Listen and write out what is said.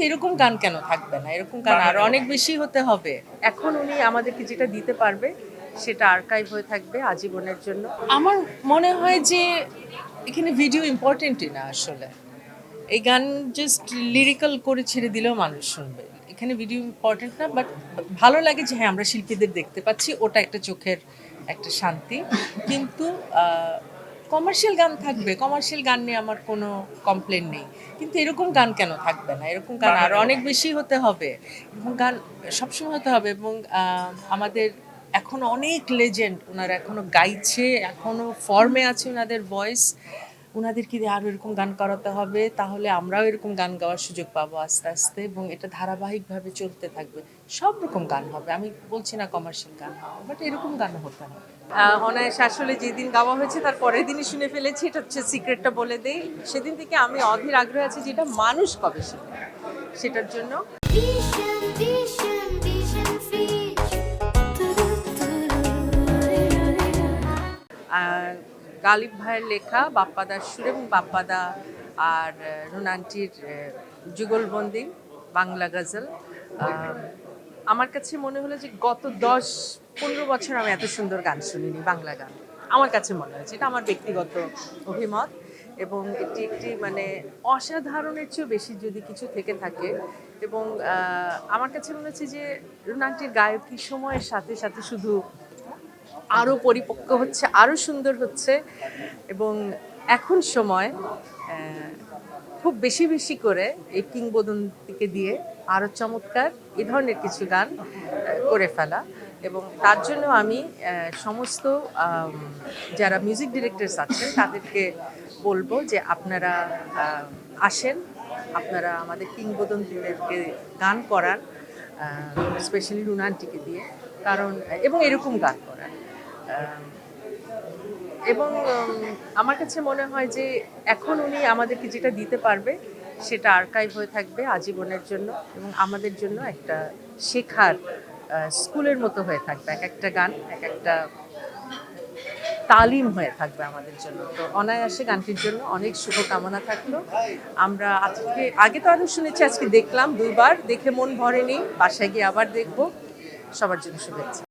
এরকম গান কেন থাকবে না? এরকম গান আরো অনেক বেশি হতে হবে। এখন উনি আমাদেরকে যেটা দিতে পারবে সেটা আর্কাইভ হয়ে থাকবে আজীবনের জন্য। আমার মনে হয় যে এখানে ভিডিও ইম্পর্টেন্টই না আসলে। এই গান জাস্ট লিরিক্যাল করে ছেড়ে দিলেও মানুষ শুনবে। এখানে ভিডিও ইম্পর্টেন্ট না, বাট ভালো লাগে যে হ্যাঁ, আমরা শিল্পীদের দেখতে পাচ্ছি, ওটা একটা চোখের একটা শান্তি। কিন্তু কমার্শিয়াল গান থাকবে, কমার্শিয়াল গান নিয়ে আমার কোনো কমপ্লেন নেই। কিন্তু এরকম গান কেন থাকবে না? এরকম গান আরো অনেক বেশি হতে হবে। এরকম গান সবসময় হতে হবে এবং আমাদের এখনো অনেক লেজেন্ড, ওনারা এখনো গাইছে, এখনো ফর্মে আছে ওনাদের ভয়েস। ওনাদেরকে দিয়ে আরও এরকম গান করাতে হবে, তাহলে আমরাও এরকম গান গাওয়ার সুযোগ পাবো আস্তে আস্তে, এবং এটা ধারাবাহিকভাবে চলতে থাকবে। সব রকম গান হবে, আমি বলছি না কমার্শিয়াল গান হবে, বাট এরকম গানও হতে হবে। অনায়াস আসলে যেদিন গাওয়া হয়েছে তার পরের দিনই শুনে ফেলেছি, এটা হচ্ছে সিক্রেটটা বলে দেই। সেদিন থেকে আমি অধীর আগ্রহ আছে যেটা মানুষ কবে শুনবে সেটার জন্য। গালিব ভাইয়ের লেখা, বাপ্পাদার সুর এবং বাপ্পাদা আর রুনান্টির যুগলবন্দি বাংলা গজল। আমার কাছে মনে হলো যে গত 10-15 বছর আমি এত সুন্দর গান শুনিনি, বাংলা গান। আমার কাছে মনে হয়েছে, এটা আমার ব্যক্তিগত অভিমত, এবং এটি একটি মানে অসাধারণের চেয়েও বেশি যদি কিছু থেকে থাকে। এবং আমার কাছে মনে হচ্ছে যে রুনান্টির গায়কী সময়ের সাথে সাথে শুধু আরও পরিপক্ক হচ্ছে, আরও সুন্দর হচ্ছে, এবং এখন সময় খুব বেশি বেশি করে এই কিংবদন্তিকে দিয়ে আরও চমৎকার এ ধরনের কিছু গান করে ফেলা। এবং তার জন্য আমি সমস্ত যারা মিউজিক ডিরেক্টরস আছেন তাদেরকে বলবো যে আপনারা আসেন, আপনারা আমাদের কিংবদন্তিদেরকে গান করান, স্পেশালি রুনান্টিকে দিয়ে, কারণ এবং এরকম গান করান। এবং আমার কাছে মনে হয় যে এখন উনি আমাদেরকে যেটা দিতে পারবে সেটা আর্কাইভ হয়ে থাকবে আজীবনের জন্য, এবং আমাদের জন্য একটা শেখার স্কুলের মতো হয়ে থাকবে। এক একটা গান এক একটা তালিম হয়ে থাকবে আমাদের জন্য। তো অনায়াসে গানটির জন্য অনেক শুভকামনা থাকলো। আমরা আগে তো আরও শুনেছি, আজকে দেখলাম 2 বার, দেখে মন ভরেনি, বাসায় গিয়ে আবার দেখবো। সবার জন্য শুভেচ্ছা।